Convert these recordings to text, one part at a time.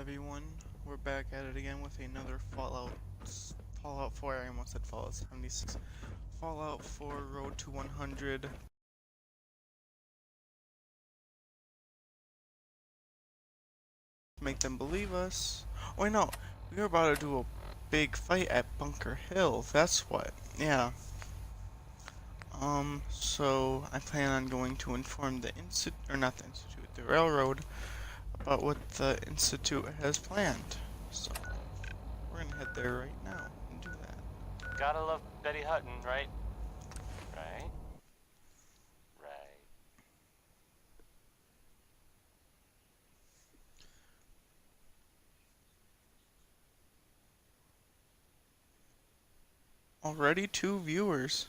everyone? We're back at it again with another Fallout 4. I almost said Fallout 76. Fallout 4 Road to 100. Make them believe us. Oh, wait, no. We were about to do a big fight at Bunker Hill. That's what. Yeah. So I plan on going to inform the Institute, or not the Institute, the Railroad, about what the Institute has planned. So we're gonna head there right now and do that. Gotta love Betty Hutton, right? Right? Right. Already 2 viewers.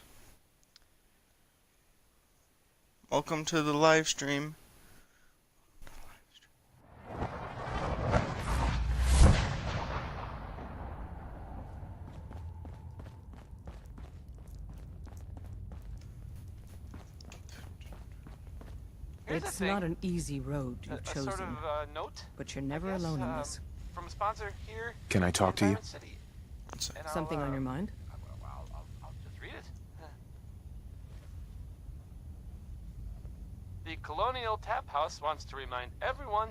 Welcome to the live stream. It's not an easy road you've chosen, sort of, note, but you're never alone in this. from a sponsor here. Can I talk to you? City. And Something on your mind? I'll just read it. The Colonial Tap House wants to remind everyone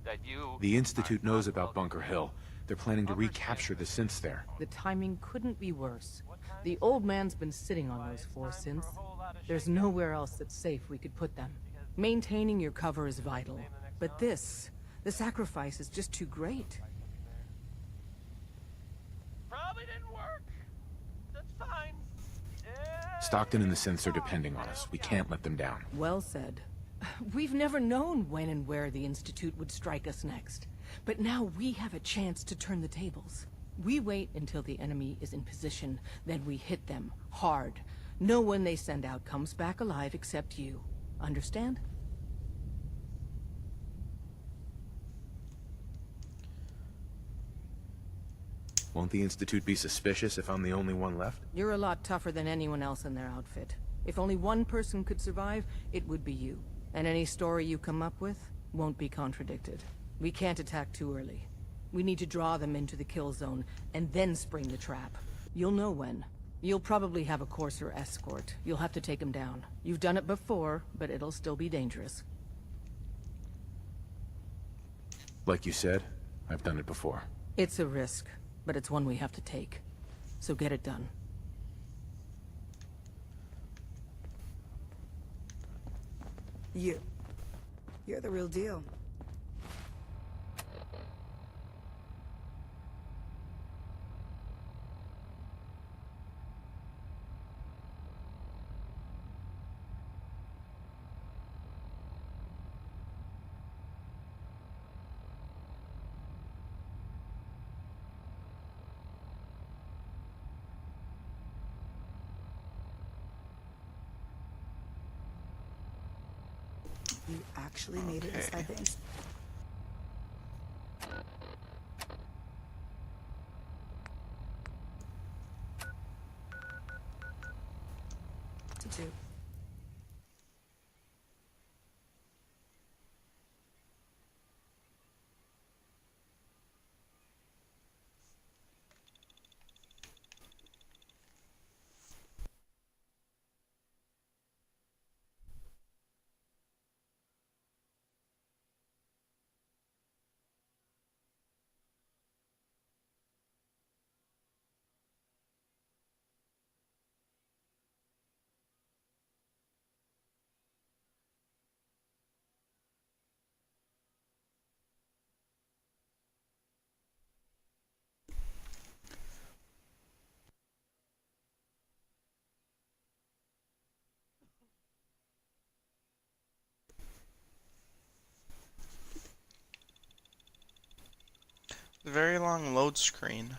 that you... The Institute knows about Bunker Hill. They're planning to recapture the synths there. The timing couldn't be worse. The old man's been sitting on those 4 synths. There's nowhere else that's safe we could put them. Maintaining your cover is vital. But the sacrifice is just too great. Probably didn't work. That's fine. Stockton and the synths are depending on us. We can't let them down. Well said. We've never known when and where the Institute would strike us next. But now we have a chance to turn the tables. We wait until the enemy is in position, then we hit them hard. No one they send out comes back alive except you. Understand? Won't the Institute be suspicious if I'm the only one left? You're a lot tougher than anyone else in their outfit. If only one person could survive, it would be you. And any story you come up with won't be contradicted. We can't attack too early. We need to draw them into the kill zone, and then spring the trap. You'll know when. You'll probably have a Courser escort. You'll have to take them down. You've done it before, but it'll still be dangerous. Like you said, I've done it before. It's a risk, but it's one we have to take. So get it done. You're the real deal. You actually made it inside the Institute. The very long load screen.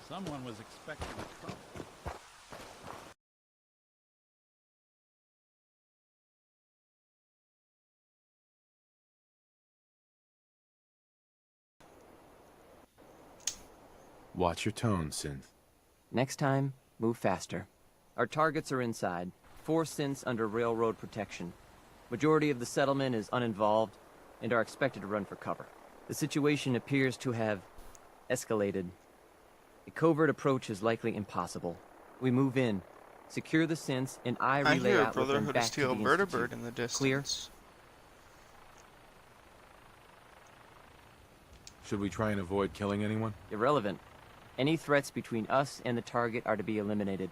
Someone was expecting trouble. Watch your tone, synth. Next time, Move faster. Our targets are inside. 4 synths under railroad protection. Majority of the settlement is uninvolved and are expected to run for cover. The situation appears to have escalated. A covert approach is likely impossible. We move in, secure the synths, and I I relay hear a out with them Brotherhood of back to Steel the vertebrate Institute. in the distance. Clear? Should we try and avoid killing anyone? Irrelevant. Any threats between us and the target are to be eliminated.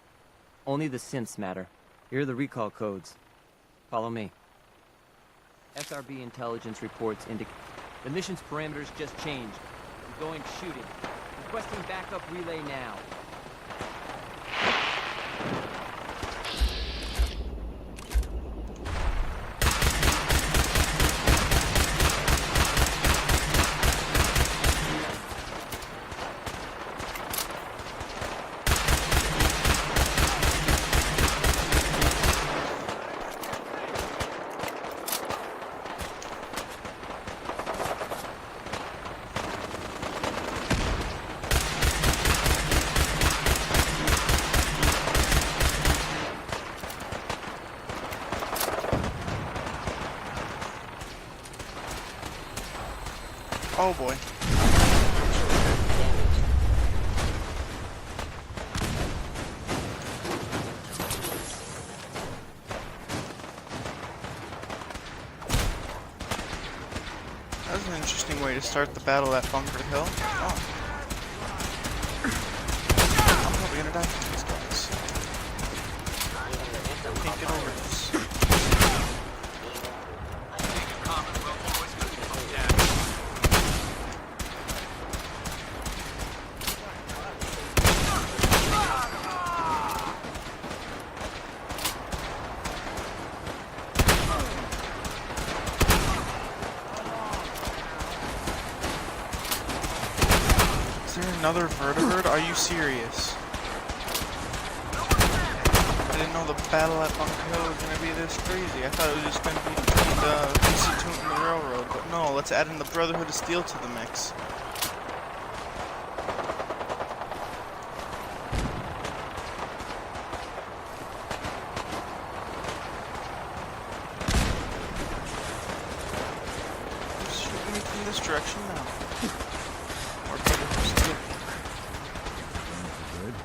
Only the synths matter. Here are the recall codes. Follow me. SRB intelligence reports indicate the mission's parameters just changed. We're going shooting. Requesting backup relay now. Oh boy. That was an interesting way to start the battle at Bunker Hill. Oh. I'm probably gonna die from these guys. Can't get over this. Is there another vertebrate? Are you serious? I didn't know the battle at Bunker Hill was gonna be this crazy. I thought it was just gonna be between the Institute and the Railroad, but no, let's add in the Brotherhood of Steel to the mix. Who's shooting me from this direction now? Or Brotherhood of Steel. Good.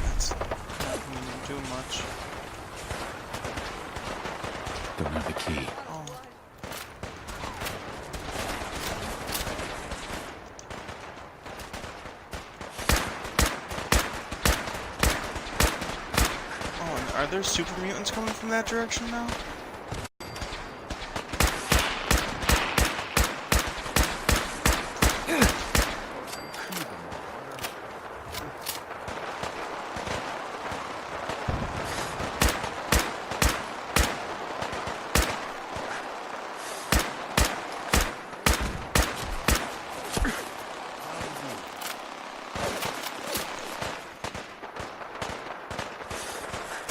That's not meaning too much. Don't have the key. Oh. Oh, and are there super mutants coming from that direction now?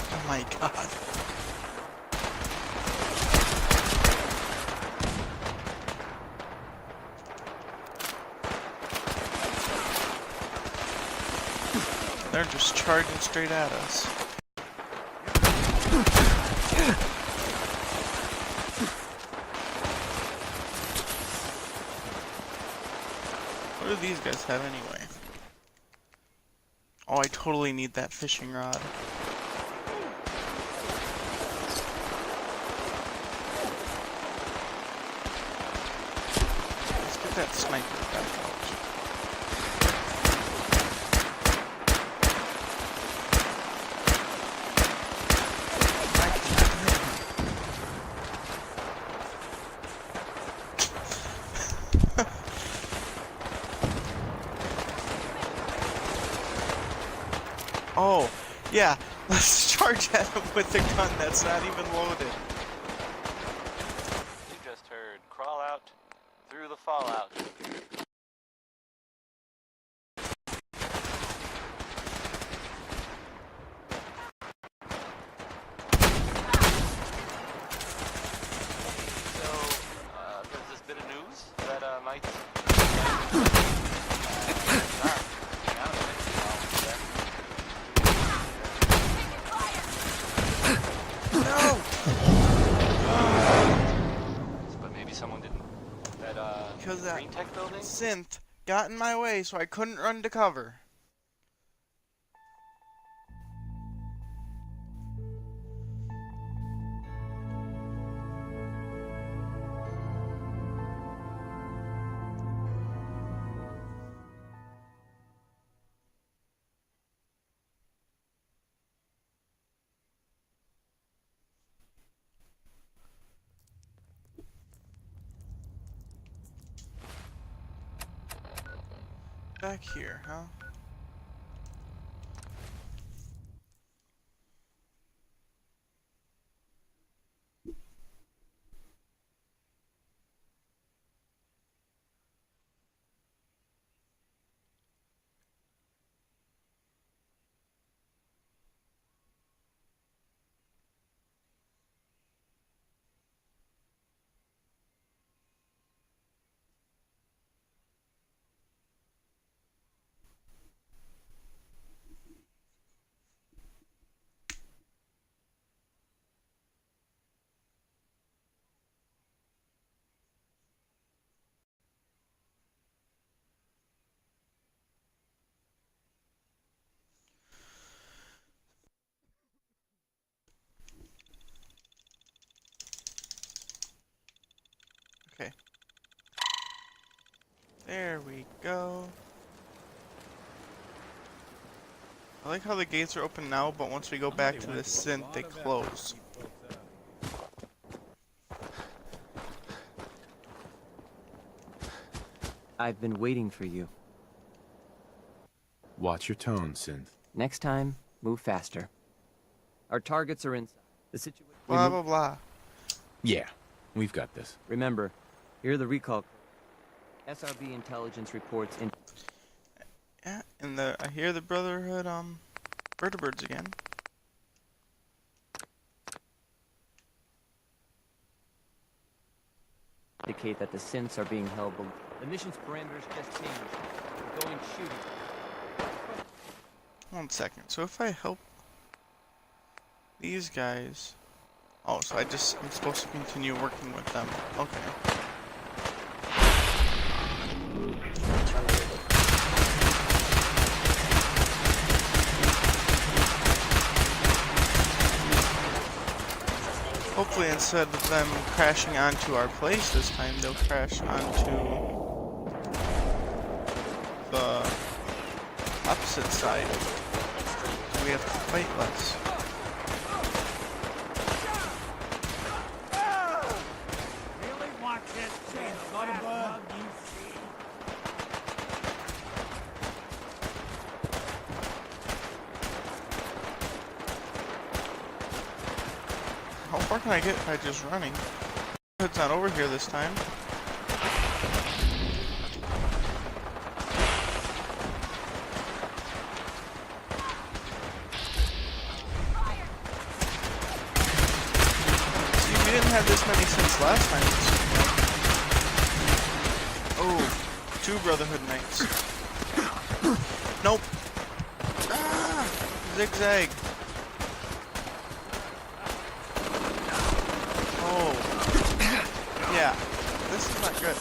Oh my god. They're just charging straight at us. What do these guys have anyway? Oh, I totally need that fishing rod. Let's get that sniper back out. Oh, yeah, let's charge at him with a gun that's not even loaded. because that Green Tech building? synth got in my way, so I couldn't run to cover. Back here, huh? Okay. There we go. I like how the gates are open now, but once we go back to the synth, they close. I've been waiting for you. Watch your tone, Synth. Next time, move faster. Our targets are in the situation. Blah blah blah. Yeah, we've got this. Remember, here are the recall. SRB intelligence reports in. Yeah, and I hear the Brotherhood vertebrates again. Indicate that the synths are being held below. The mission's parameters just changed. We're going shooting. 1 second. So if I help these guys, oh, so I'm supposed to continue working with them. Okay. Hopefully instead of them crashing onto our place this time, they'll crash onto the opposite side. So we have to fight less. Really watch this thing. Bug you see. How far can I get by just running? It's not over here this time. See, we didn't have this many since last time. Oh, 2 Brotherhood Knights. Nope. Ah, zigzag. Yeah, this is not good.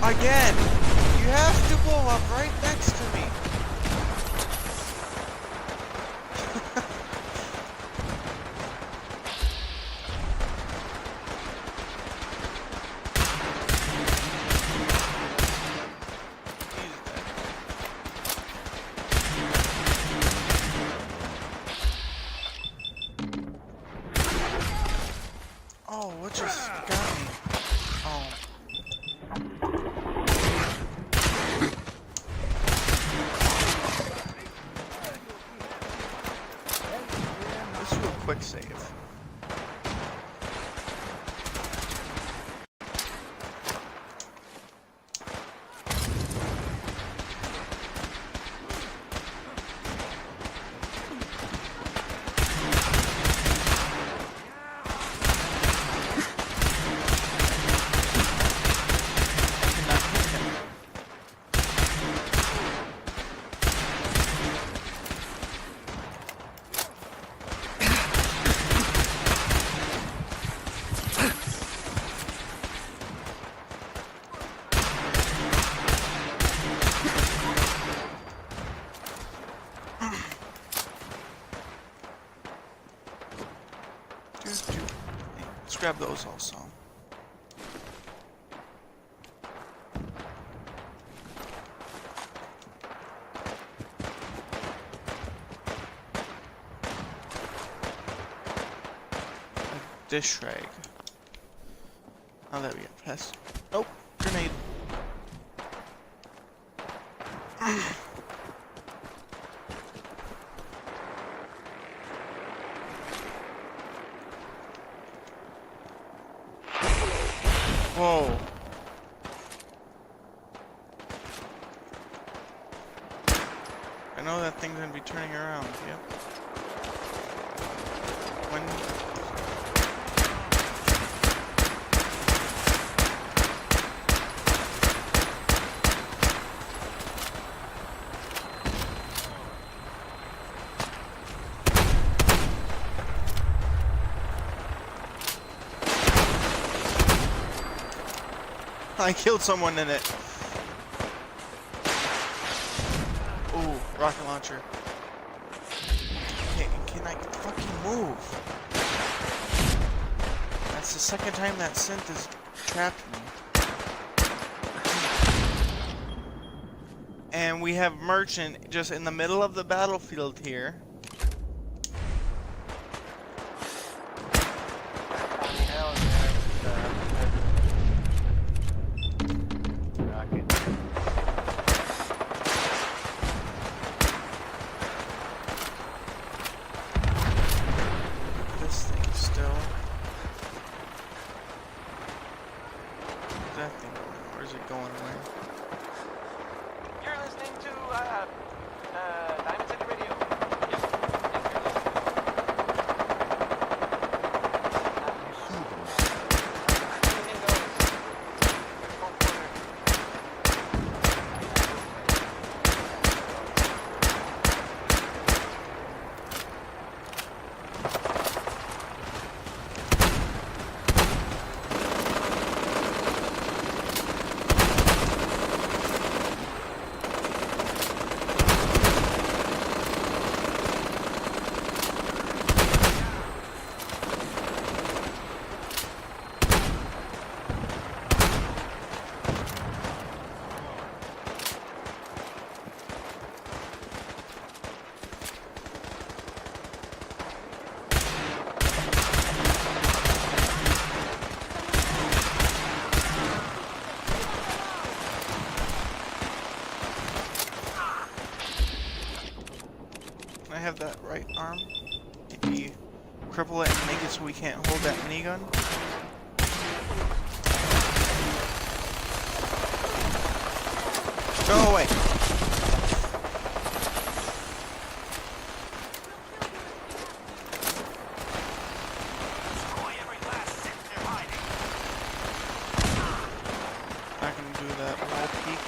Again, you have to blow up right next to me. Oh, what just got me? Oh. grab those also. A dish rag. Now that we have pest. Oh, grenade. Whoa. I know that thing's gonna be turning around, yep. When... I killed someone in it. Ooh, rocket launcher. Can I fucking move? That's the second time that synth has trapped me. And we have Merchant just in the middle of the battlefield here. This thing still. Is that thing going, or is it going away? You're listening to Diamond City Radio. Yes. Can I have that right arm? Maybe cripple it and make it so we can't hold that minigun? Go away! Not gonna do that wall peek.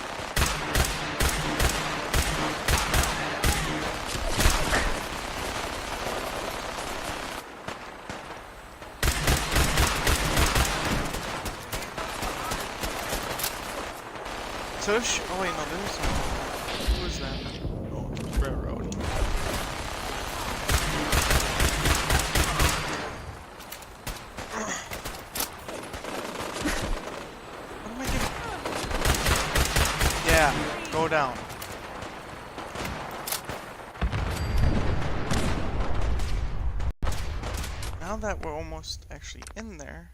Tush? Oh wait, no, there's someone. Who is that? Oh, railroad. What am I getting? Yeah, go down. Now that we're almost actually in there.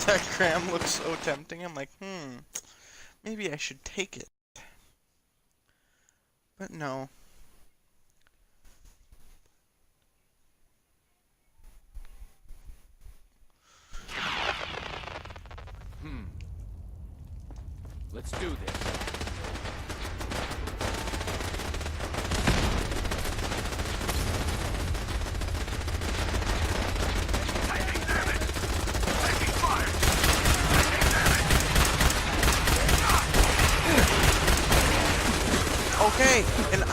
That cram looks so tempting. I'm like, maybe I should take it. But no. Let's do this.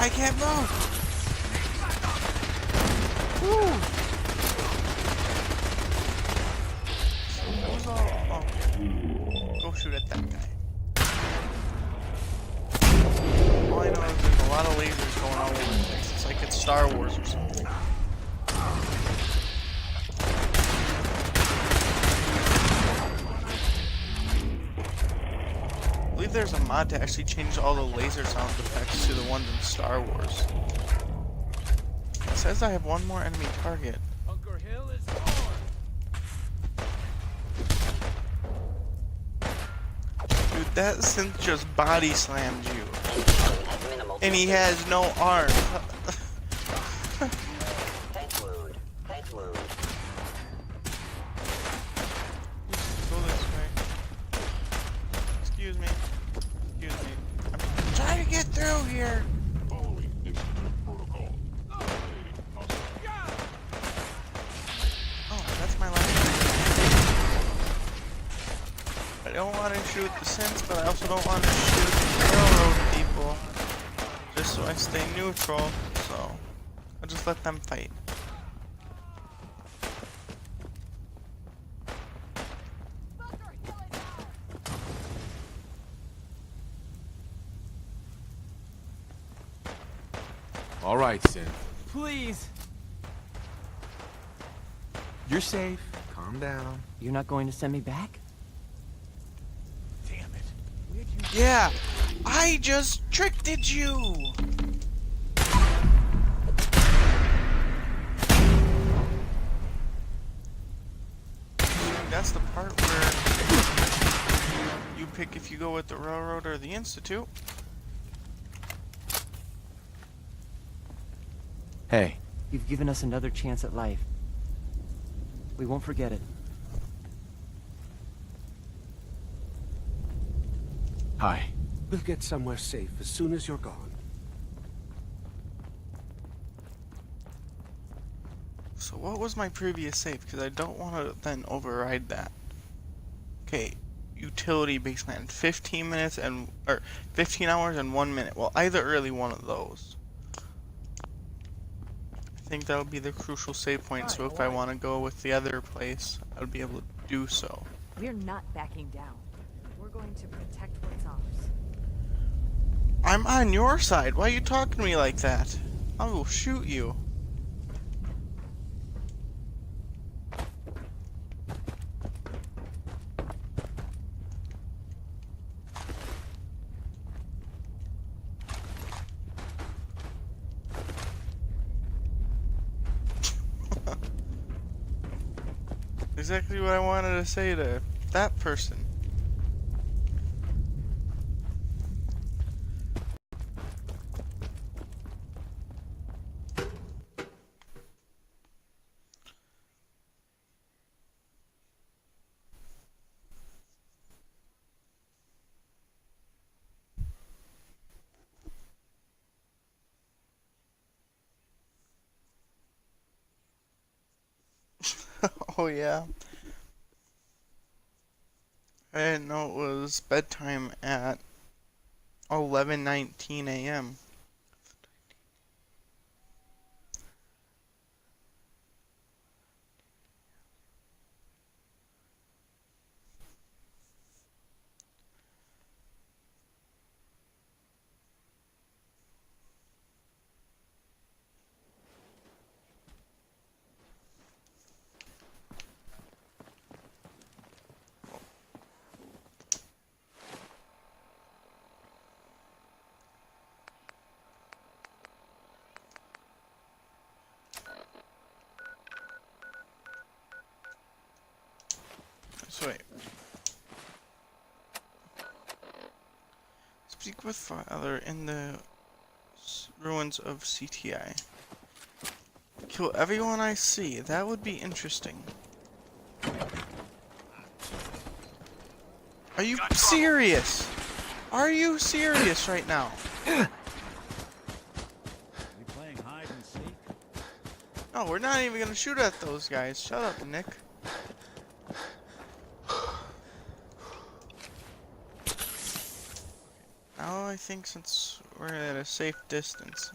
I can't move! Woo! That was all. Oh. Go shoot at that guy. All I know is there's a lot of lasers going all over the place. It's like it's Star Wars or something. I believe there's a mod to actually change all the laser sound effects to the ones in Star Wars. It says I have one more enemy target. Bunker Hill is gone. Dude, that synth just body slammed you. And he has no arms. Go this way. Excuse me. Excuse me. I'm trying to get through here. Oh, that's my last one. I don't want to shoot the synths, but I also don't want to shoot the railroad people. Just so I stay neutral, so I'll just let them fight. All right, Sin. Please! You're safe. Calm down. You're not going to send me back? Damn it. Yeah, I just tricked you. That's the part where you pick if you go with the railroad or the institute. Hey. You've given us another chance at life. We won't forget it. Hi. We'll get somewhere safe as soon as you're gone. So what was my previous save? Because I don't want to then override that. Okay, utility base plan. 15 minutes and or 15 hours and 1 minute. Well, either early one of those. I think that'll be the crucial save point. So if I want to go with the other place, I would be able to do so. We're not backing down. We're going to protect what's ours. I'm on your side. Why are you talking to me like that? I will shoot you. Exactly what I wanted to say to that person. Oh yeah. I didn't know it was bedtime at 11:19 a.m. So wait. Speak with Father in the ruins of CTI. Kill everyone I see. That would be interesting. Are you serious? Are you serious right now? You playing hide and seek? No, we're not even gonna shoot at those guys. Shut up, Nick. Now I think since we're at a safe distance.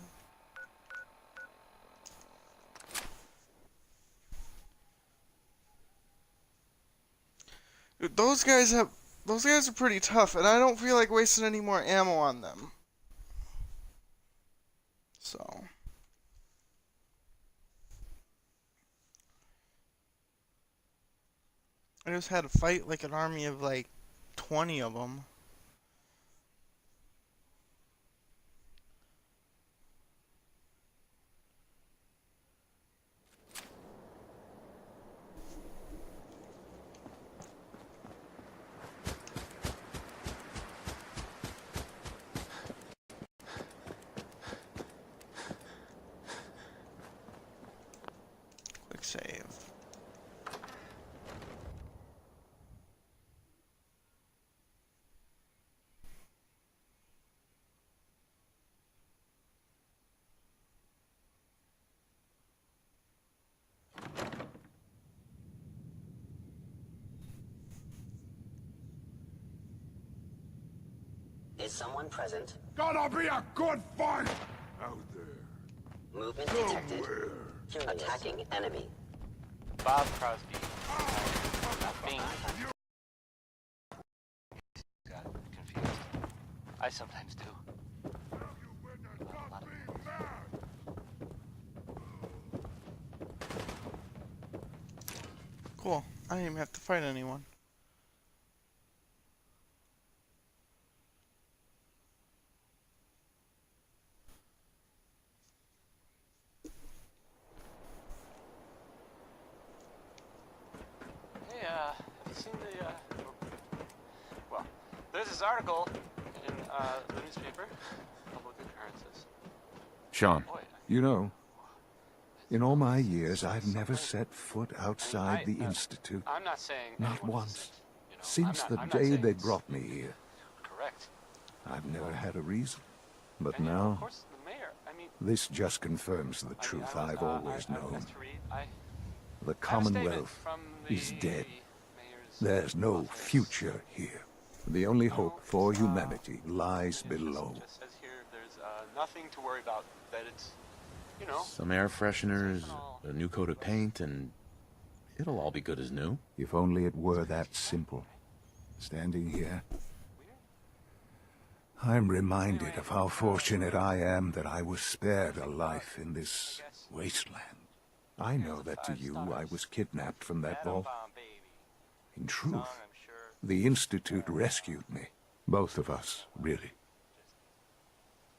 Dude, those guys are pretty tough, and I don't feel like wasting any more ammo on them. So I just had to fight like an army of like 20 of them. Quick save. Is someone present? Gonna be a good fight out there. Movement detected. Attacking enemy. Bob Crosby. Not me. Got confused. I sometimes do. Cool. I didn't even have to fight anyone. Hey, have you seen the, well, there's this article in, the newspaper. Public occurrences. Sean, Boy, You know, in all my years, I've never set foot outside the Institute. I'm not saying Not anyone once. isn't, you know. Since I'm not the day saying they it's brought me here. correct. I've never had a reason. But And, you know, of now, course, the mayor, I mean, this just confirms the truth I've always I known. was to read, I The have a statement Commonwealth from the is dead. mayor's There's no office. future here. The only hope for humanity lies It below. just says here there's nothing to worry about, that it's, you know, some air fresheners, a new coat of paint, and it'll all be good as new. If only it were that simple. Standing here, I'm reminded of how fortunate I am that I was spared a life in this wasteland. I know that to you I was kidnapped from that vault. In truth, the Institute rescued me. Both of us, really.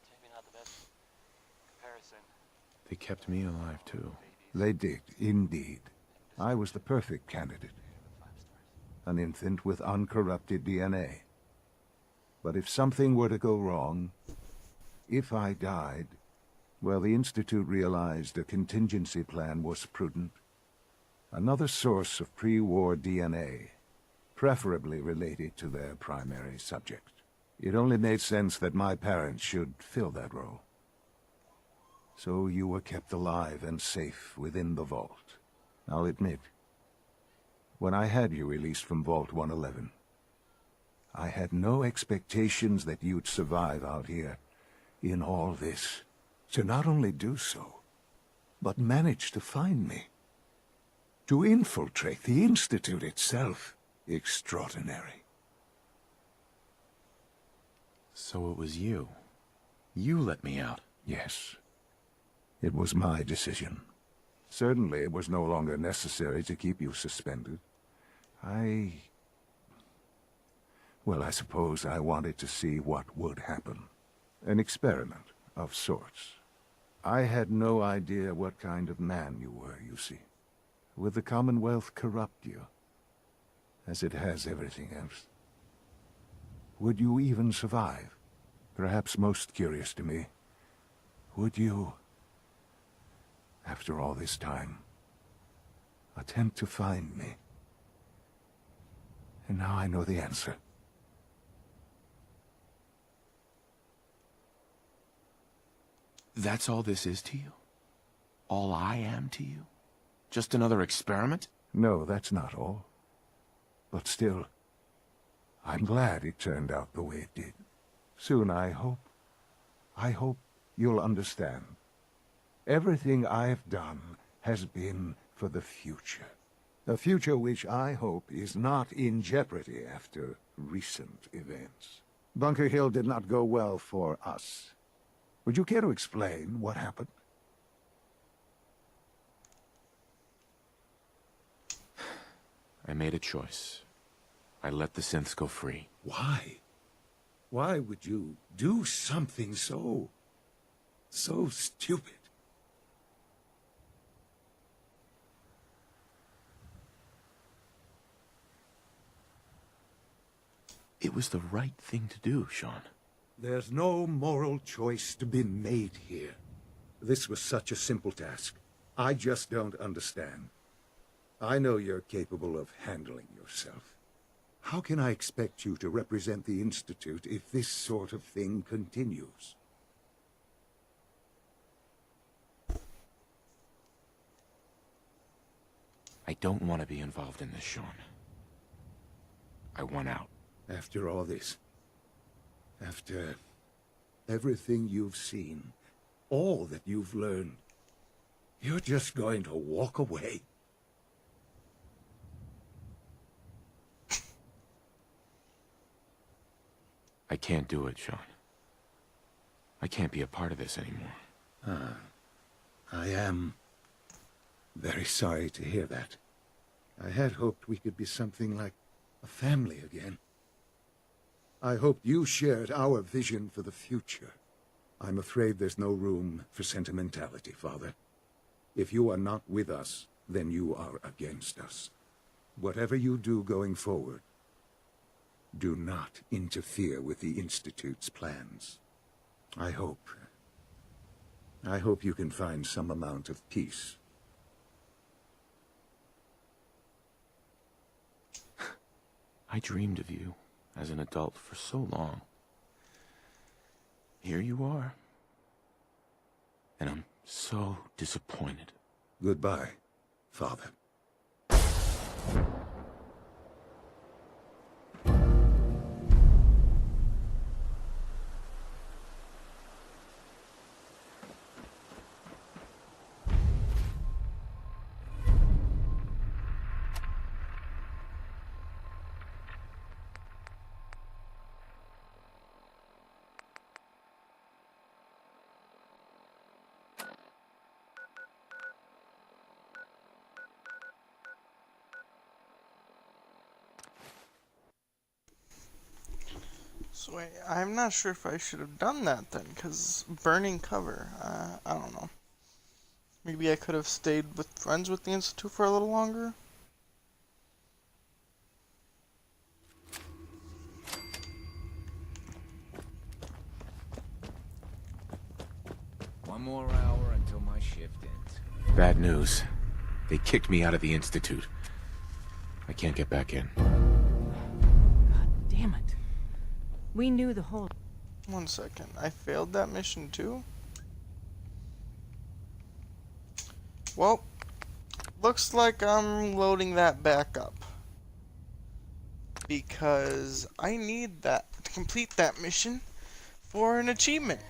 maybe not the best comparison. They kept me alive, too. They did, indeed. I was the perfect candidate. An infant with uncorrupted DNA. But if something were to go wrong, if I died, well, the Institute realized a contingency plan was prudent. Another source of pre-war DNA, preferably related to their primary subject. It only made sense that my parents should fill that role. So you were kept alive and safe within the vault. I'll admit, when I had you released from Vault 111, I had no expectations that you'd survive out here in all this. To not only do so, but manage to find me. To infiltrate the Institute itself. Extraordinary. So it was you. You let me out. Yes. It was my decision. Certainly it was no longer necessary to keep you suspended. Well, I suppose I wanted to see what would happen. An experiment of sorts. I had no idea what kind of man you were, you see. Would the Commonwealth corrupt you, as it has everything else? Would you even survive? Perhaps most curious to me, would you, after all this time, attempt to find me? And now I know the answer. That's all this is to you? All I am to you? Just another experiment? No, that's not all. But still, I'm glad it turned out the way it did. Soon, I hope, I hope you'll understand. Everything I've done has been for the future. A future which I hope is not in jeopardy after recent events. Bunker Hill did not go well for us. Would you care to explain what happened? I made a choice. I let the synths go free. Why? Why would you do something so stupid? It was the right thing to do, Sean. There's no moral choice to be made here. This was such a simple task. I just don't understand. I know you're capable of handling yourself. How can I expect you to represent the Institute if this sort of thing continues? I don't want to be involved in this, Sean. I want out. After all this, after everything you've seen, all that you've learned, you're just going to walk away? I can't do it, Sean. I can't be a part of this anymore. I am very sorry to hear that. I had hoped we could be something like a family again. I hoped you shared our vision for the future. I'm afraid there's no room for sentimentality, Father. If you are not with us, then you are against us. Whatever you do going forward, do not interfere with the Institute's plans. I hope you can find some amount of peace. I dreamed of you as an adult for so long. Here you are. And I'm so disappointed. Goodbye, Father. So I'm not sure if I should have done that then, because burning cover, I don't know. Maybe I could have stayed with friends with the Institute for a little longer? One more hour until my shift ends. Bad news. They kicked me out of the Institute. I can't get back in. God damn it. We knew the whole... One second, I failed that mission too? Well, looks like I'm loading that back up. Because I need that to complete that mission for an achievement.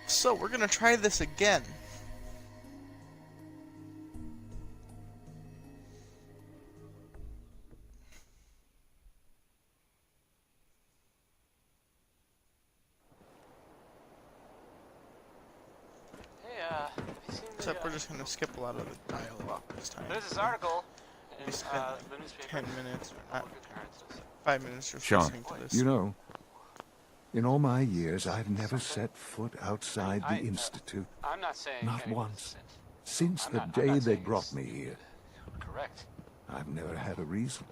So we're gonna try this again. Have you seen the, Except we're just gonna skip a lot of the dialogue this time. There's this article in We spent the newspaper. 10 minutes, or not, Public appearances. 5 minutes just Sean. listening to this. You know, in all my years, I've never set foot outside the Institute. I'm not saying Not anyone once. isn't. Since I'm the not day they saying brought it's me here, correct. I've never had a reason.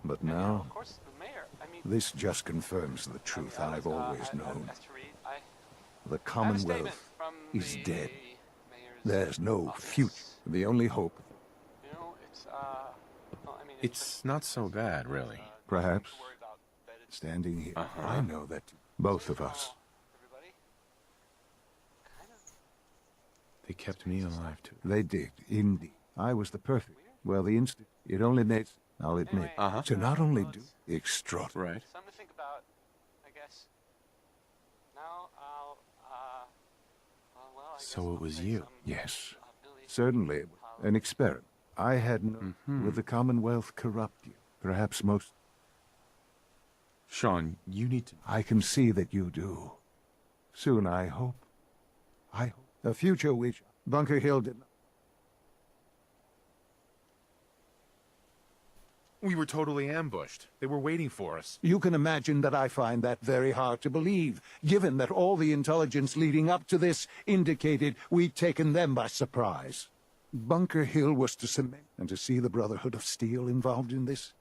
But And, now, of course, the mayor. I mean, this just confirms the truth I've always known. as to read, I The have a statement Commonwealth from is the dead. mayor's There's no office. future. The only hope, You know, it's well, I mean, It's not so bad, really. perhaps, to worry about that it's standing here, Uh-huh. I know that both of us, everybody. Kind of They kept me alive, too. they did, indeed. I was the perfect. Well, the Institute, it only made, I'll admit, Uh-huh. to not only do the extraordinary. Right. something to think about, I guess. Now I'll I guess So it I'll was say you. some, Yes, Billy. certainly. An experiment. I had no... Would the Commonwealth corrupt you? Perhaps most... Sean, you need to... I can see that you do. Soon, I hope. A future which Bunker Hill did not... We were totally ambushed. They were waiting for us. You can imagine that I find that very hard to believe, given that all the intelligence leading up to this indicated we'd taken them by surprise. Bunker Hill was to cement, and to see the Brotherhood of Steel involved in this,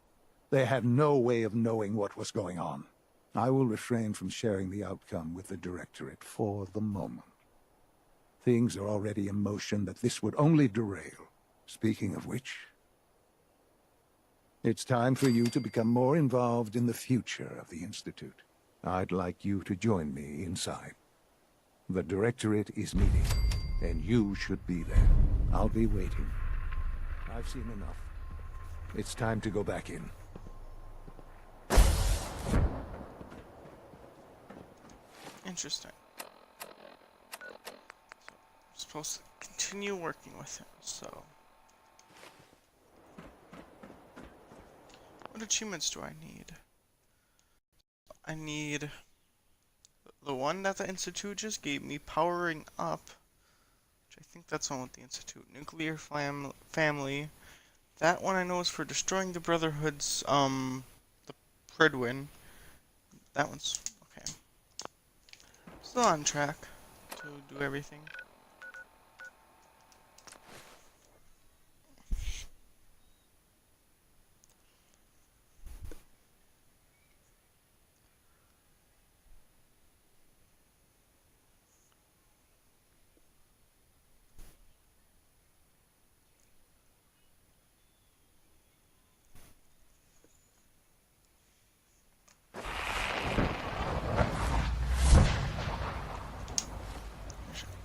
they had no way of knowing what was going on. I will refrain from sharing the outcome with the Directorate for the moment. Things are already in motion that this would only derail. Speaking of which, it's time for you to become more involved in the future of the Institute. I'd like you to join me inside. The Directorate is meeting, and you should be there. I'll be waiting. I've seen enough. It's time to go back in. Interesting. So, I'm supposed to continue working with him, so... What achievements do I need? I need... the one that the Institute just gave me, Powering Up. Which I think that's one with the Institute. Nuclear Family. That one I know is for destroying the Brotherhood's, the Predwin. That one's... okay. Still on track to do everything.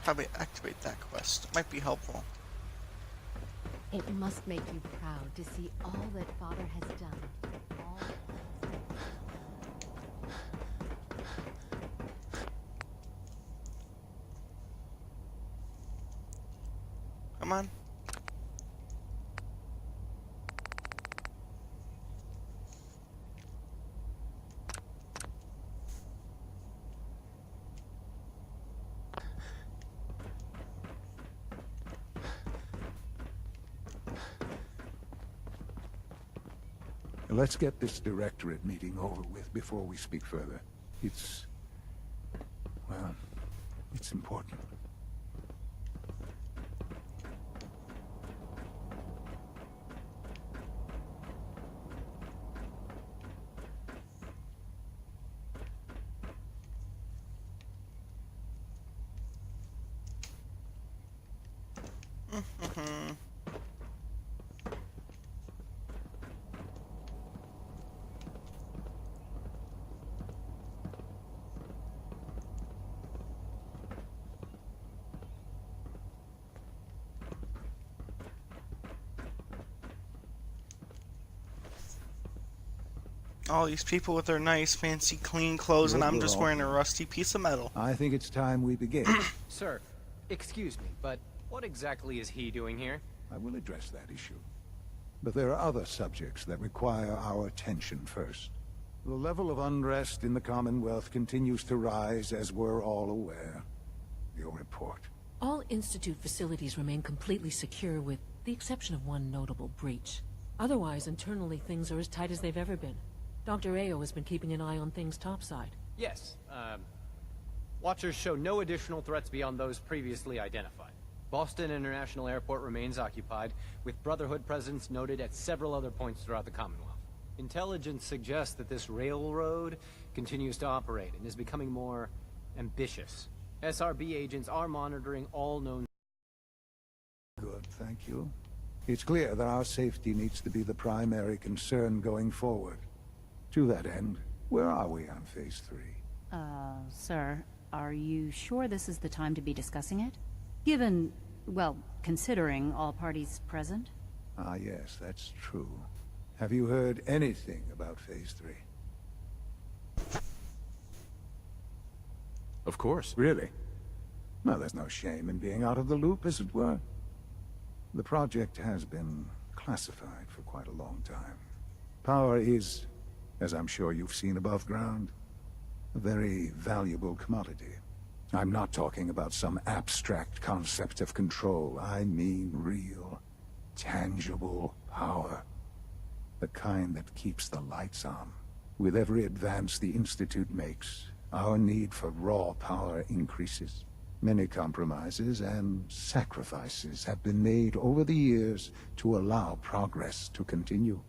Probably activate that quest. Might be helpful. It must make you proud to see all that Father has done. All Come on. Let's get this Directorate meeting over with before we speak further. It's... well, it's important. All these people with their nice, fancy, clean clothes, and I'm just wearing a rusty piece of metal. I think it's time we begin. Sir, excuse me, but what exactly is he doing here? I will address that issue. But there are other subjects that require our attention first. The level of unrest in the Commonwealth continues to rise, as we're all aware. Your report. All Institute facilities remain completely secure with the exception of one notable breach. Otherwise, internally things are as tight as they've ever been. Dr. Ayo has been keeping an eye on things topside. Yes, Watchers show no additional threats beyond those previously identified. Boston International Airport remains occupied, with Brotherhood presence noted at several other points throughout the Commonwealth. Intelligence suggests that this railroad continues to operate and is becoming more ambitious. SRB agents are monitoring all known... Good, thank you. It's clear that our safety needs to be the primary concern going forward. To that end, where are we on Phase 3? Sir, are you sure this is the time to be discussing it? Given, well, considering all parties present? Ah, yes, that's true. Have you heard anything about Phase 3? Of course. Really? Well, there's no shame in being out of the loop, as it were. The project has been classified for quite a long time. Power is, as I'm sure you've seen above ground, a very valuable commodity. I'm not talking about some abstract concept of control. I mean real, tangible power. The kind that keeps the lights on. With every advance the Institute makes, our need for raw power increases. Many compromises and sacrifices have been made over the years to allow progress to continue.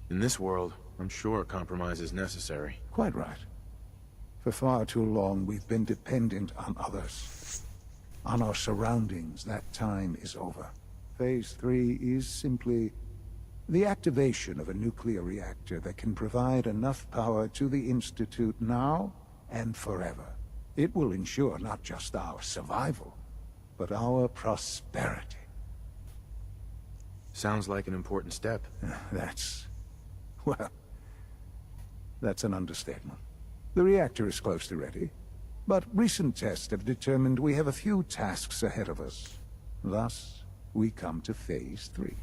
In this world, I'm sure compromise is necessary. Quite right. For far too long, we've been dependent on others. On our surroundings. That time is over. Phase 3 is simply the activation of a nuclear reactor that can provide enough power to the Institute now and forever. It will ensure not just our survival, but our prosperity. Sounds like an important step. Well, that's an understatement. The reactor is close to ready, but recent tests have determined we have a few tasks ahead of us. Thus, we come to Phase 3,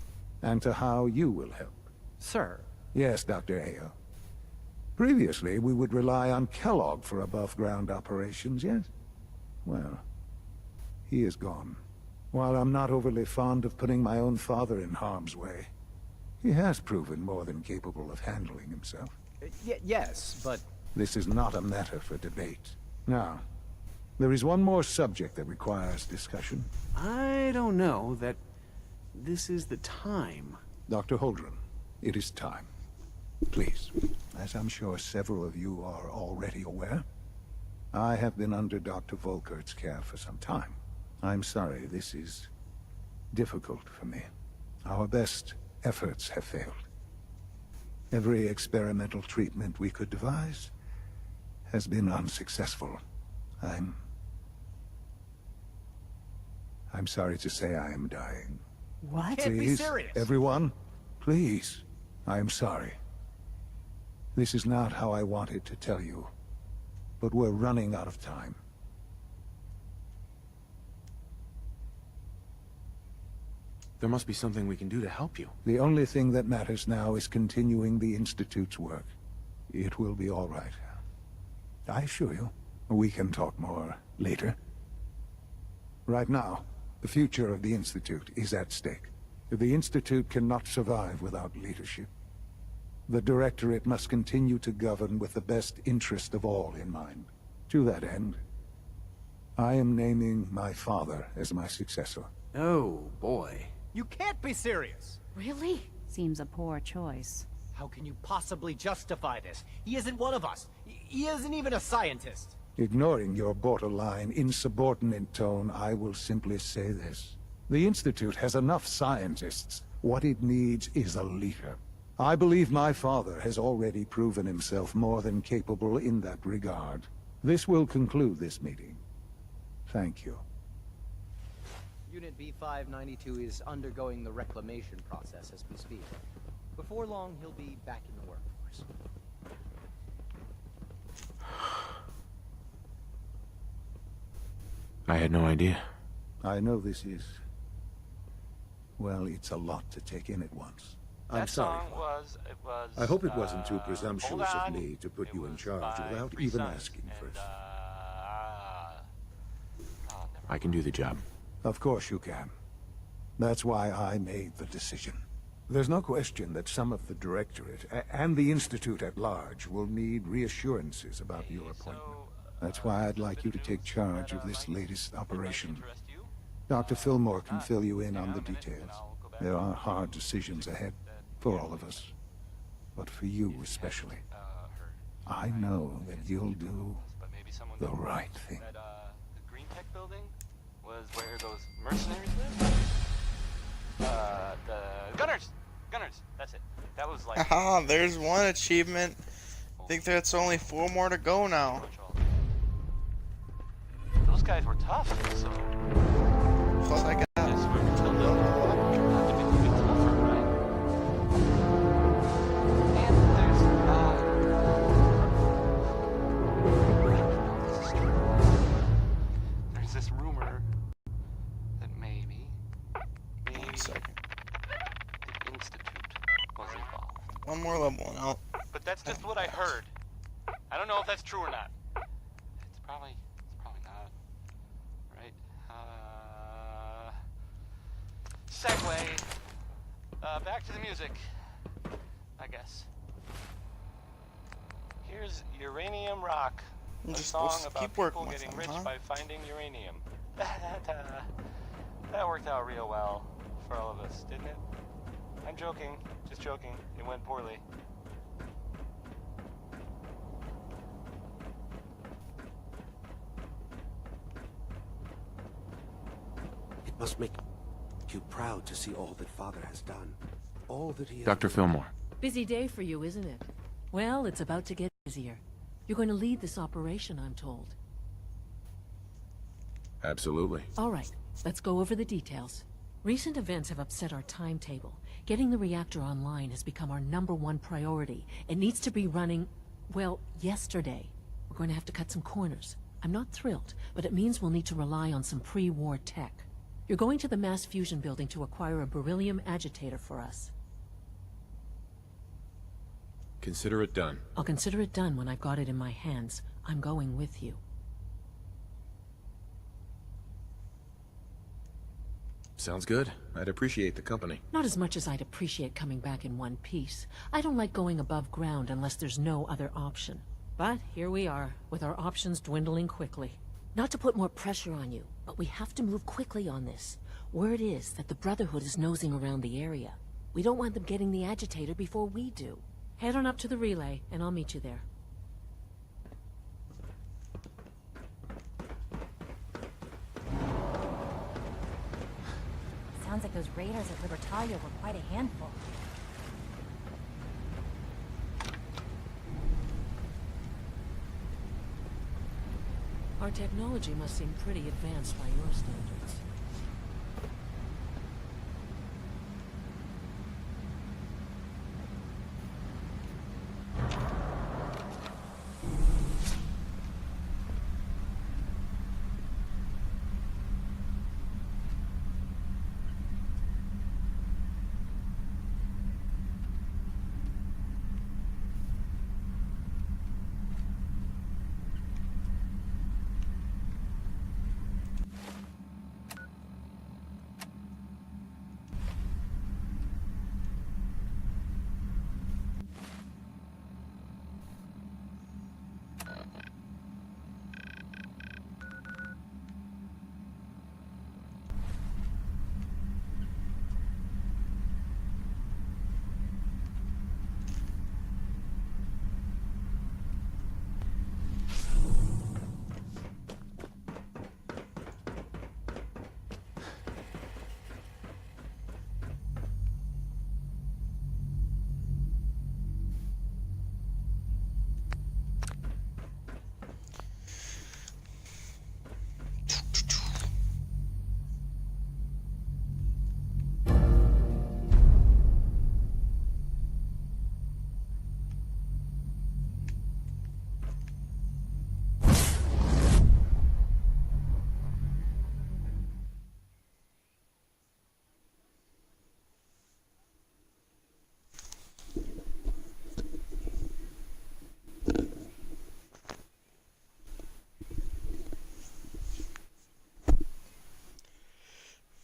and to how you will help. Sir. Yes, Dr. Ayo. Previously, we would rely on Kellogg for above-ground operations, yes? Well, he is gone. While I'm not overly fond of putting my own father in harm's way, he has proven more than capable of handling himself. Yes, but... This is not a matter for debate. Now, there is one more subject that requires discussion. I don't know that this is the time. Dr. Holdren, it is time. Please, as I'm sure several of you are already aware, I have been under Dr. Volkert's care for some time. I'm sorry this is difficult for me. Our best efforts have failed. Every experimental treatment we could devise has been unsuccessful. I'm sorry to say I am dying. What? Can't be Please, serious. everyone, please. I am sorry. This is not how I wanted to tell you, but we're running out of time. There must be something we can do to help you. The only thing that matters now is continuing the Institute's work. It will be all right. I assure you, we can talk more later. Right now, the future of the Institute is at stake. The Institute cannot survive without leadership. The Directorate must continue to govern with the best interest of all in mind. To that end, I am naming my father as my successor. Oh, boy. You can't be serious! Really? Seems a poor choice. How can you possibly justify this? He isn't one of us. He isn't even a scientist. Ignoring your borderline, insubordinate tone, I will simply say this. The Institute has enough scientists. What it needs is a leader. I believe my father has already proven himself more than capable in that regard. This will conclude this meeting. Thank you. Unit B592 is undergoing the reclamation process as we speak. Before long, he'll be back in the workforce. I had no idea. I know this is... well, it's a lot to take in at once. I'm sorry. I hope it wasn't too presumptuous of me to put you in charge without even asking first. I can do the job. Of course you can. That's why I made the decision. There's no question that some of the Directorate, and the Institute at large, will need reassurances about your appointment. That's why I'd like you to take charge of this latest operation. Dr. Fillmore can fill you in on the details. There are hard decisions ahead, for all of us. But for you especially. I know that you'll do the right thing. The Green Tech building was where those mercenaries lived. The Gunners! Gunners, that's it. That was like... Haha, there's one achievement. I think that's only 4 more to go now. Those guys were tough, so... Plus I got... Yes, we were told them have to be a bit tougher, right? And there's, second. The Institute was involved. One more level and I'll... But that's just what I heard. I don't know if that's true or not. It's probably not. Right? Segue. Back to the music, I guess. Here's Uranium Rock, I'm a just song supposed to about keep working people with getting them, rich huh? by finding uranium. That worked out real well for all of us, didn't it? I'm joking, just joking. It went poorly. It must make you proud to see all that Father has done. All that he has... Dr. Fillmore. Busy day for you, isn't it? Well, it's about to get busier. You're going to lead this operation, I'm told. Absolutely. All right, let's go over the details. Recent events have upset our timetable. Getting the reactor online has become our #1 priority. It needs to be running, well, yesterday. We're going to have to cut some corners. I'm not thrilled, but it means we'll need to rely on some pre-war tech. You're going to the mass fusion building to acquire a beryllium agitator for us. Consider it done. I'll consider it done when I've got it in my hands. I'm going with you. Sounds good. I'd appreciate the company. Not as much as I'd appreciate coming back in one piece. I don't like going above ground unless there's no other option. But here we are, with our options dwindling quickly. Not to put more pressure on you, but we have to move quickly on this. Word is that the Brotherhood is nosing around the area. We don't want them getting the agitator before we do. Head on up to the relay, and I'll meet you there. Sounds like those raiders at Libertalia were quite a handful. Our technology must seem pretty advanced by your standards.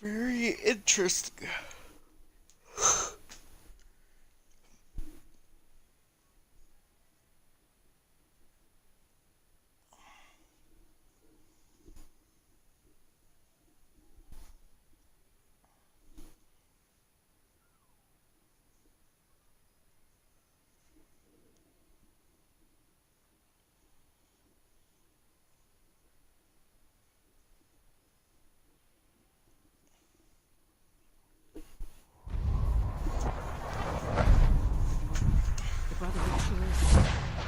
Very interesting.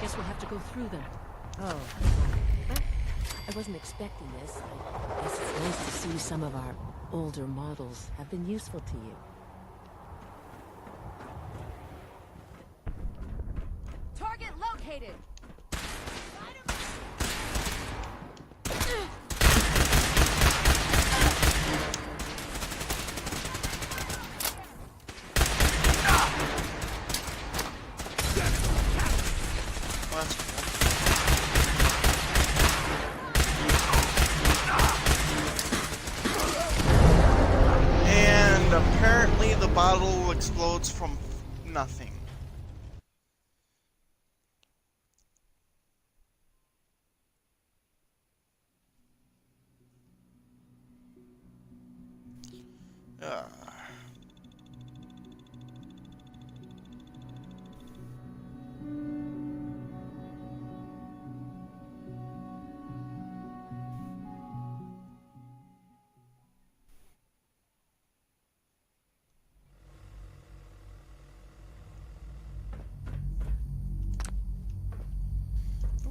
Guess we'll have to go through them. Oh. I wasn't expecting this. I guess it's nice to see some of our older models have been useful to you. Target located! apparently the bottle explodes from nothing.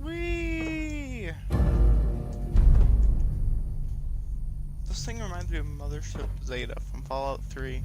Whee! This thing reminds me of Mothership Zeta from Fallout 3.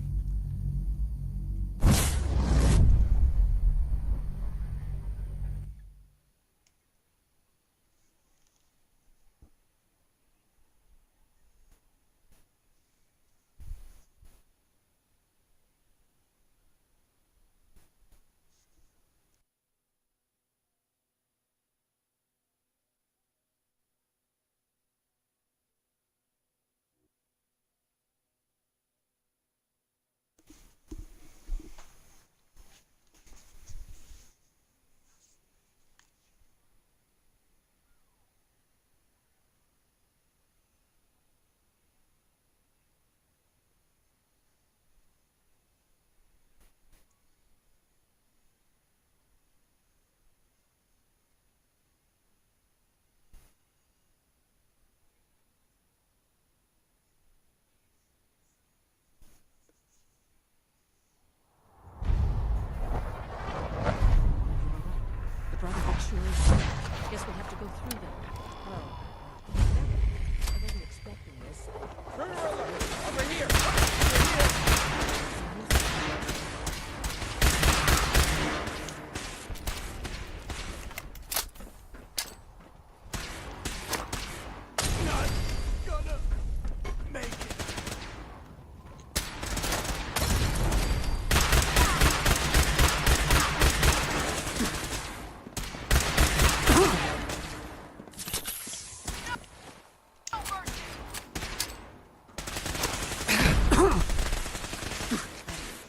The Brotherhood sure is. Guess we'll have to go through them. Well, I wasn't expecting this. Over here! Not gonna make it.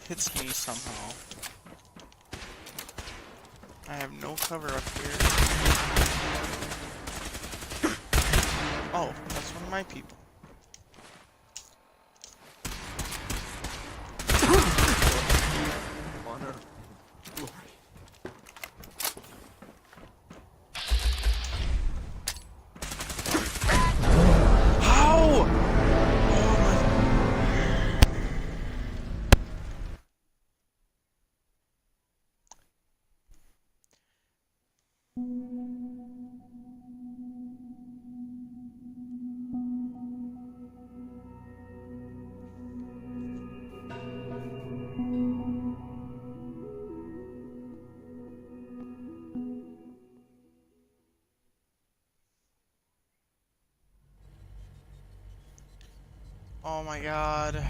Hits me somehow. I have no cover up here. Oh, that's one of my people. Honor, glory. How? Oh my god.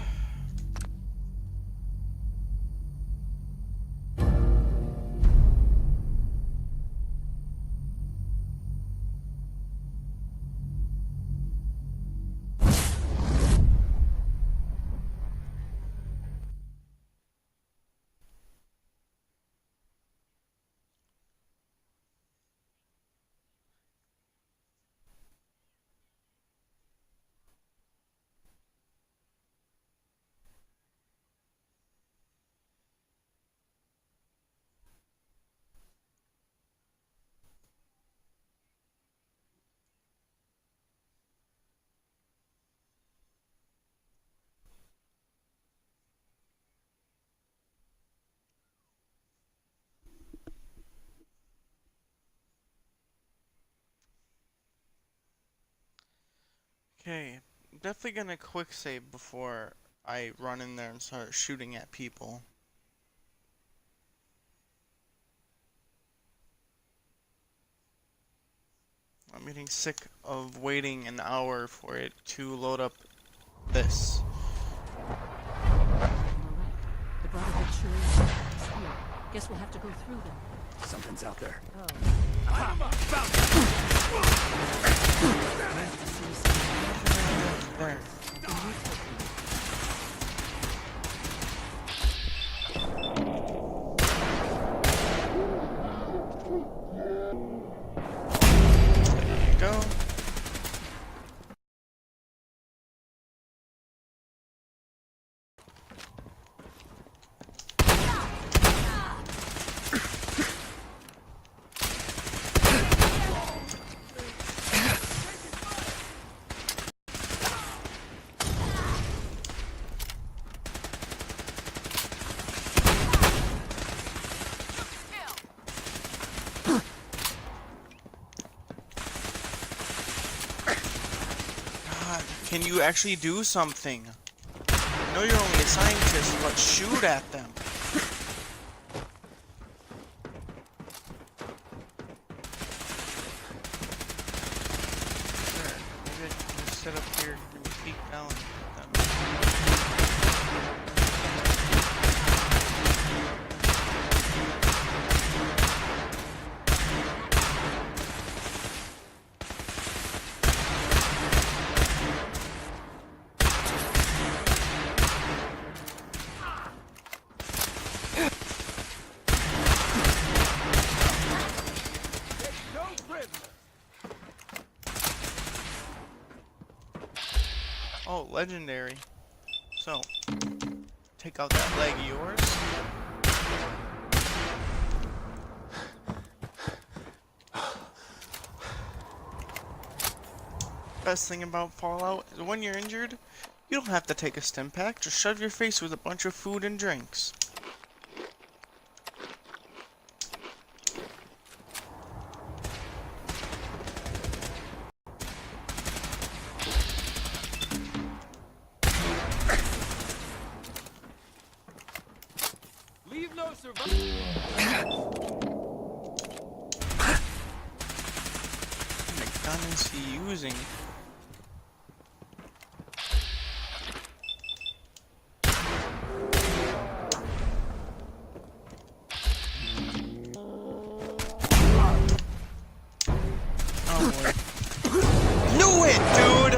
Okay, I'm definitely gonna quick save before I run in there and start shooting at people. I'm getting sick of waiting an hour for it to load up this. The Brotherhood sure is here. Guess we'll have to go through them. Something's out there. Oh. I'm about There. go. Can you actually do something? I know you're only a scientist, but shoot at them. Sure, maybe I can just sit up here and peek down at them. Oh, legendary. So, take out that leg of yours. Best thing about Fallout is when you're injured, you don't have to take a stim pack, just shove your face with a bunch of food and drinks. Leave no survivor. What gun is he using? Oh boy. Knew it, dude!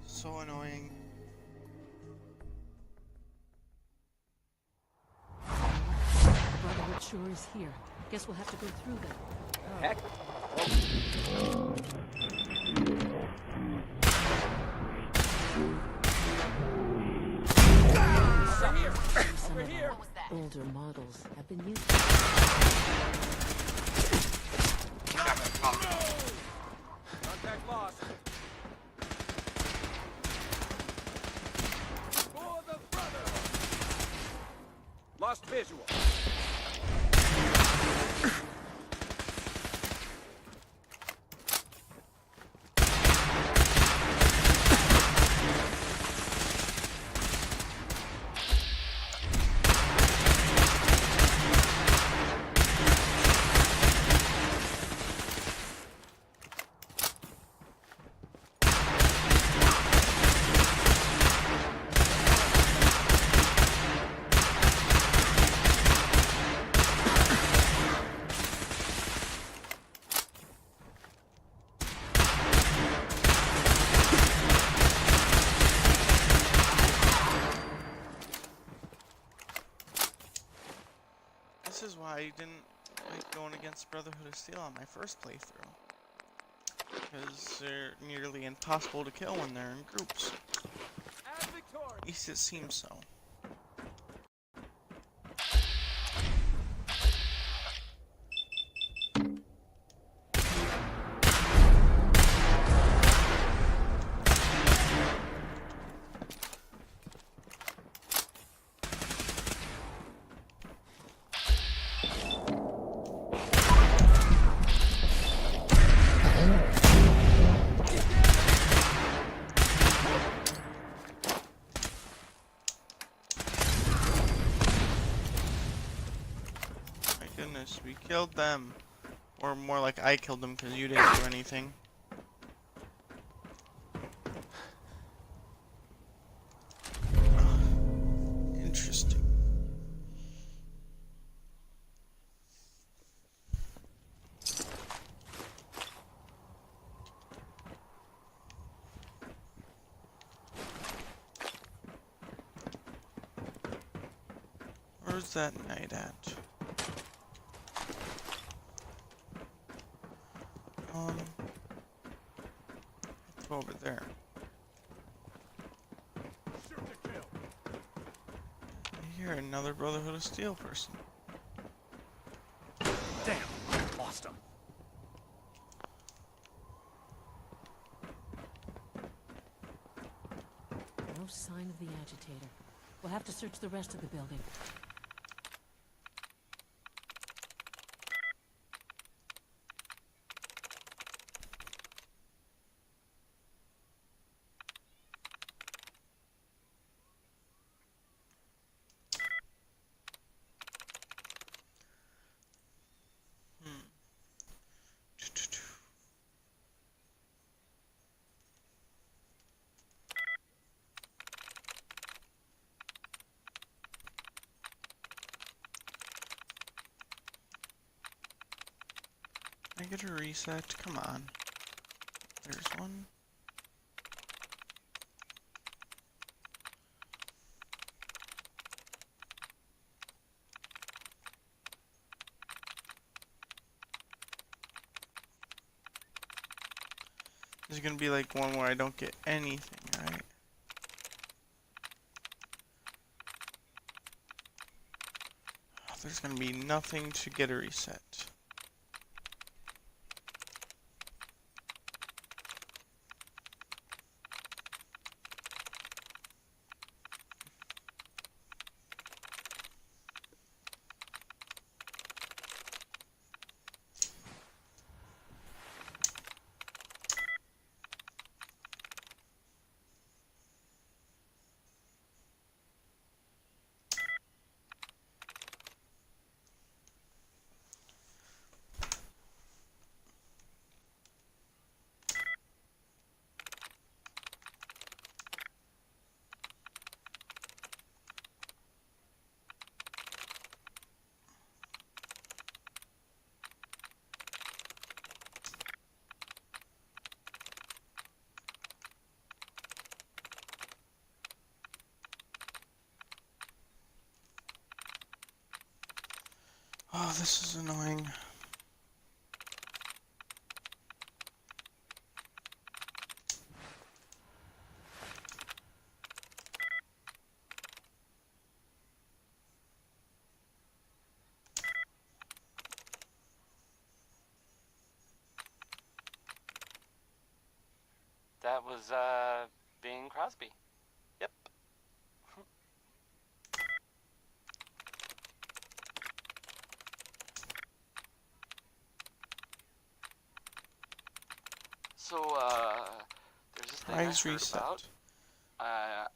So annoying. Brotherhood sure is here. Guess we'll have to go through them. Heck. Over here. Older models have been used. Contact lost. For the brother. Lost visual. This is why I didn't like going against Brotherhood of Steel on my first playthrough. Because they're nearly impossible to kill when they're in groups. At least it seems so. Goodness, we killed them. Or more like I killed them because you didn't do anything. Interesting. Where's that knight at? Let's go over there. I hear another Brotherhood of Steel person. Damn, lost him. No sign of the agitator. We'll have to search the rest of the building. Can I get a reset? Come on. There's one. There's gonna be like one where I don't get anything, right? There's gonna be nothing to get a reset. Oh, this is annoying. That was, Bing Crosby. Yep. So, there's this thing I Prize heard reset. about.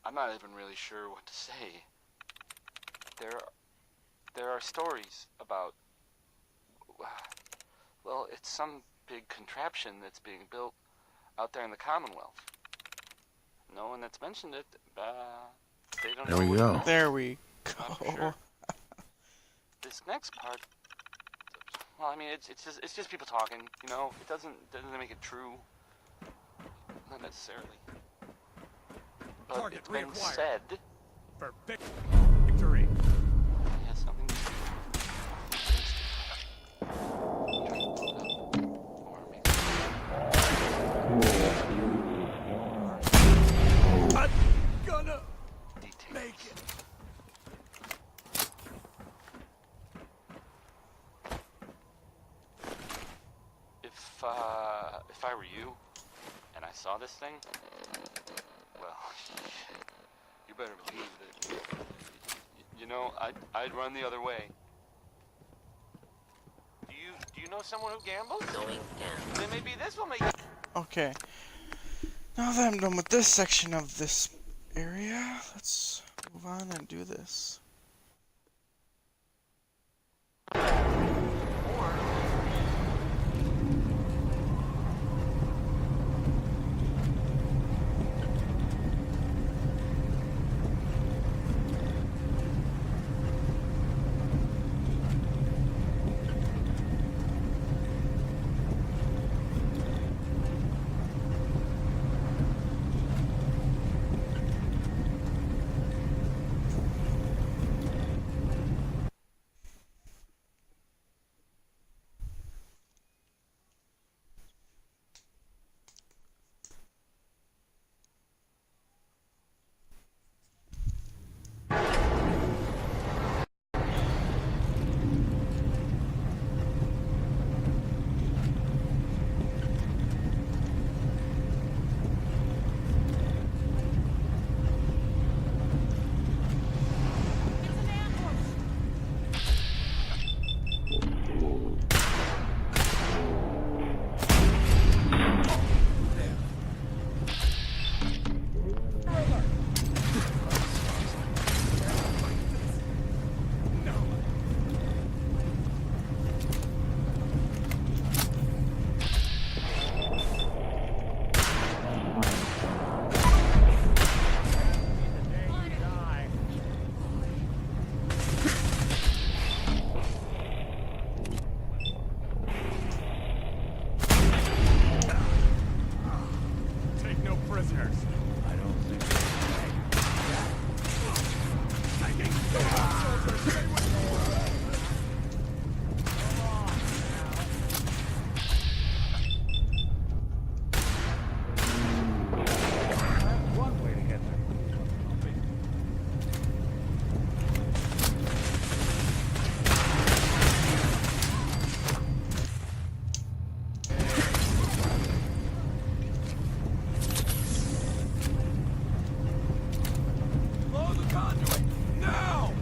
I'm not even really sure what to say. There are stories about, well, it's some big contraption that's being built out there in the Commonwealth. No one that's mentioned it, they don't know. There we go. There we Not for go. sure. This next part, well, I mean, it's just people talking, you know. It doesn't make it true. Not necessarily. But Target it's been reacquired. said. For victory. It has something to I'm gonna make it. If I were you, and I saw this thing, well, you better believe that. You know, I'd run the other way. Do you know someone who gambles? Then maybe this will make. Okay. Now that I'm done with this section of this area, let's move on and do this. prisoners. I don't think so. One way to get there. Blow the conduit! Now!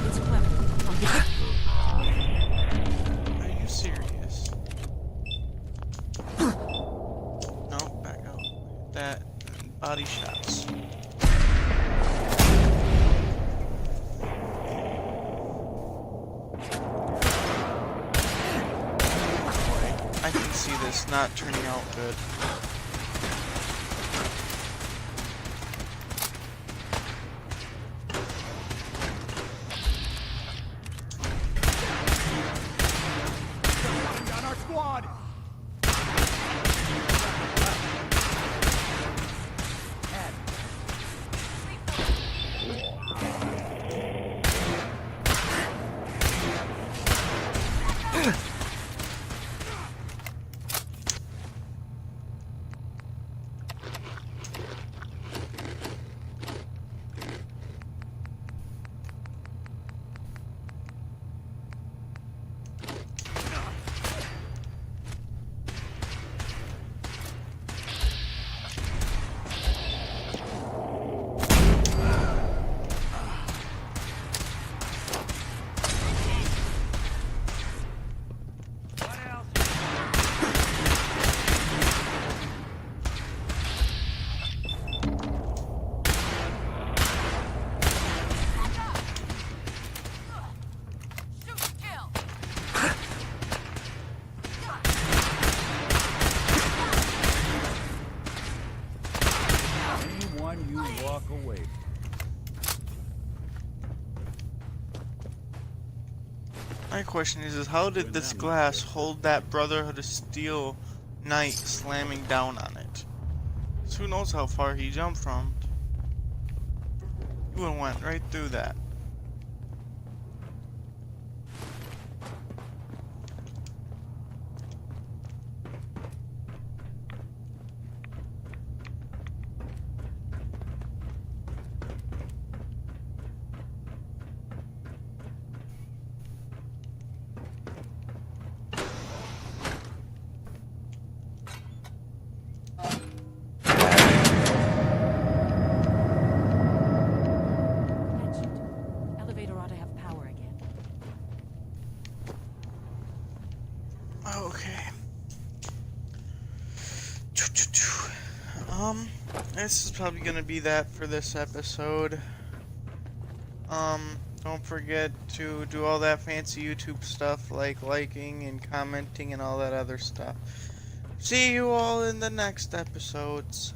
It's clever. I'll give it. Are you serious? No, back out. That and body shots. I can see this not turning out good. Down our squad! What else? Shoot to kill. Anyone you walk away from. My question is how did this glass hold that Brotherhood of Steel knight slamming down on it? 'Cause who knows how far he jumped from? He would've went right through that. Elevator ought to have power again. Okay. This is probably gonna be that for this episode. Don't forget to do all that fancy YouTube stuff like liking and commenting and all that other stuff. See you all in the next episodes.